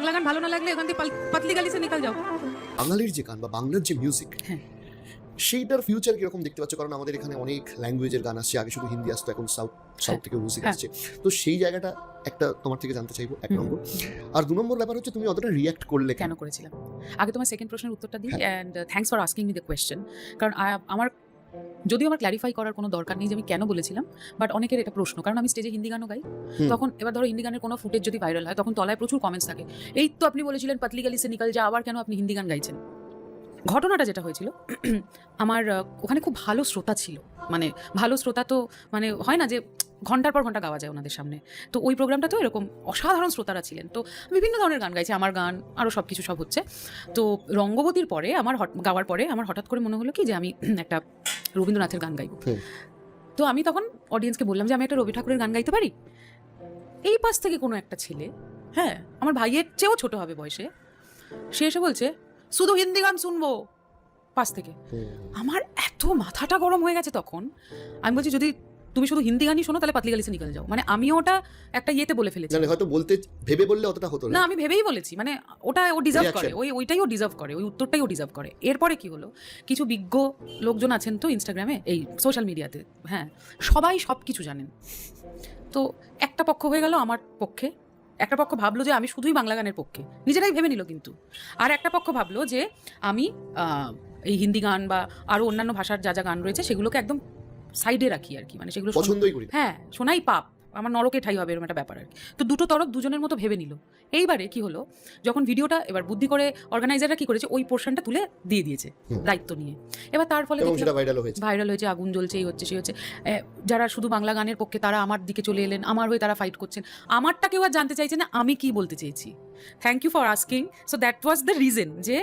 বাংলা গান ভালো না লাগলে এখান থেকে পাতলি গালি সে নিকাল যাও। বাঙালির যে গান বা বাংলার যে মিউজিক, হ্যাঁ, সেইটার ফিউচার কিরকম দেখতে পাচ্ছ? কারণ আমাদের এখানে অনেক ল্যাঙ্গুয়েজের গান আসছে, আগে শুধু হিন্দি আসতো, এখন সাউথ থেকে মিউজিক হ্যাঁ। আসছে। তো সেই জায়গাটা একটা তোমার থেকে জানতে চাইবো, এক নম্বর। আর দু নম্বর ব্যাপার হচ্ছে তুমি অতটা রিয়াক্ট করলে কেন করেছিলাম? আগে তোমার সেকেন্ড প্রশ্নের উত্তরটা দিই, and thanks for asking me the question. কারণ আমার যদিও আমার ক্ল্যারিফাই করার কোনো দরকার নেই যে আমি কেন বলেছিলাম, বাট অনেকের এটা প্রশ্ন। কারণ আমি স্টেজে হিন্দি গানও গাই, তখন এবার ধরো হিন্দি গানের কোনো ফুটেজ যদি ভাইরাল হয়, তখন তলায় প্রচুর কমেন্টস থাকে, এই তো আপনি বলেছিলেন পাতলি গালি সে নিকাল যা, আবার কেন আপনি হিন্দি গান গাইছেন? ঘটনাটা যেটা হয়েছিল, আমার ওখানে খুব ভালো শ্রোতা ছিল। মানে ভালো শ্রোতা তো মানে হয় না যে ঘন্টার পর ঘন্টা গাওয়া যায় ওনাদের সামনে। তো ওই প্রোগ্রামটা তো এরকম অসাধারণ শ্রোতারা ছিলেন। তো বিভিন্ন ধরনের গান গাইছে, আমার গান আরও সব কিছু সব হচ্ছে। তো রঙ্গবতীর পরে আমার গাওয়ার পরে আমার হঠাৎ করে মনে হলো কি যে আমি একটা রবীন্দ্রনাথের গান গাইব। তো আমি তখন অডিয়েন্সকে বললাম যে আমি একটা রবি ঠাকুরের গান গাইতে পারি। এই পাশ থেকে কোনো একটা ছেলে, হ্যাঁ আমার ভাইয়ের চেয়েও ছোট হবে বয়সে, সে এসে বলছে শুধু হিন্দি গান শুনবো পাশ থেকে। আমার এত মাথাটা গরম হয়ে গেছে তখন। আমি বলছি যদি তুমি শুধু হিন্দি গানই শোনো তাহলে পাতলি গালি সে নিকাল যাও। মানে আমিও ওটা একটা ইয়েতে বলে ফেলেছি। হয়তো বলতে ভেবে বললে অতটা হতো না, আমি ভেবেই বলেছি। মানে ওটা ও ডিজার্ভ করে, ওইটাই ও ডিজার্ভ করে, ওই উত্তরটাই ও ডিজার্ভ করে। এরপরে কি হলো, কিছু বিজ্ঞ লোকজন আছেন তো ইনস্টাগ্রামে, এই সোশ্যাল মিডিয়াতে, হ্যাঁ সবাই সব কিছু জানেন। তো একটা পক্ষ হয়ে গেল আমার পক্ষে, একটা পক্ষ ভাবলো যে আমি শুধুই বাংলা গানের পক্ষে, নিজেরাই ভেবে নিল কিন্তু। আর একটা পক্ষ ভাবলো যে আমি এই হিন্দি গান বা আরও অন্যান্য ভাষার যা যা গান রয়েছে সেগুলোকে একদম সাইডে রাখি আর কি। মানে সেগুলো পছন্দই করি, হ্যাঁ শোনাই পাপ, আমার নরকে ঠাই হবে এরকম একটা ব্যাপার আর কি। তো দুটো তরফ দুজনের মতো ভেবে নিল। এইবারে কি হলো, যখন ভিডিওটা এবার বুদ্ধি করে অর্গানাইজাররা কি করেছে, ওই পোর্শনটা তুলে দিয়ে দিয়েছে দায়িত্ব নিয়ে। এবার তার ফলে ভাইরাল হয়েছে, আগুন জ্বলছে, এই হচ্ছে সেই হচ্ছে। যারা শুধু বাংলা গানের পক্ষে তারা আমার দিকে চলে এলেন, আমার হয়ে তারা ফাইট করছেন। আমারটা কেউ আর জানতে চাইছে না আমি কি বলতে চেয়েছি। Thank you for asking. So that was the reason যে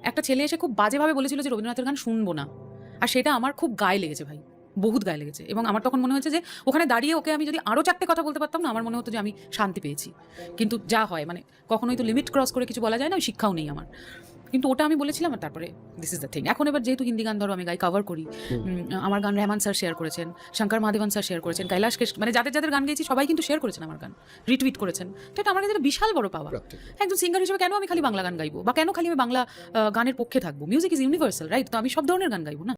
একটা ছেলে এসে খুব বাজেভাবে বলেছিল যে রবীন্দ্রনাথের গান শুনবো না, আর সেটা আমার খুব গায়ে লেগেছে ভাই, বহুত গায়ে লেগেছে। এবং আমার তখন মনে হয়েছে যে ওখানে দাঁড়িয়ে ওকে আমি যদি আরও চারটে কথা বলতে পারতাম না, আমার মনে হতো যে আমি শান্তি পেয়েছি। কিন্তু যা হয়, মানে কখনোই তো লিমিট ক্রস করে কিছু বলা যায় না, ওই শিক্ষাও নেই আমার। কিন্তু ওটা আমি বলেছিলাম, আর তারপরে দিস ইজ দ্য থিং। এখন এবার যেহেতু হিন্দি গান ধরো আমি গাই, কভার করি, আমার গান রেহমান স্যার শেয়ার করেছেন, শঙ্কর মহাদেবন স্যার শেয়ার করেছেন, কৈলাসকে, মানে যাদের যাদের গান গেয়েছি সবাই কিন্তু শেয়ার করেছেন আমার গান, রিটুইট করেছেন। তো এটা আমার কাছে একটা বিশাল বড় পাওয়া। একজন সিঙ্গার হিসেবে কেন আমি খালি বাংলা গান গাইবো, বা কেন খালি আমি বাংলা গানের পক্ষে থাকবো? Music is universal, right? তো আমি সব ধরনের গান গাইবো না।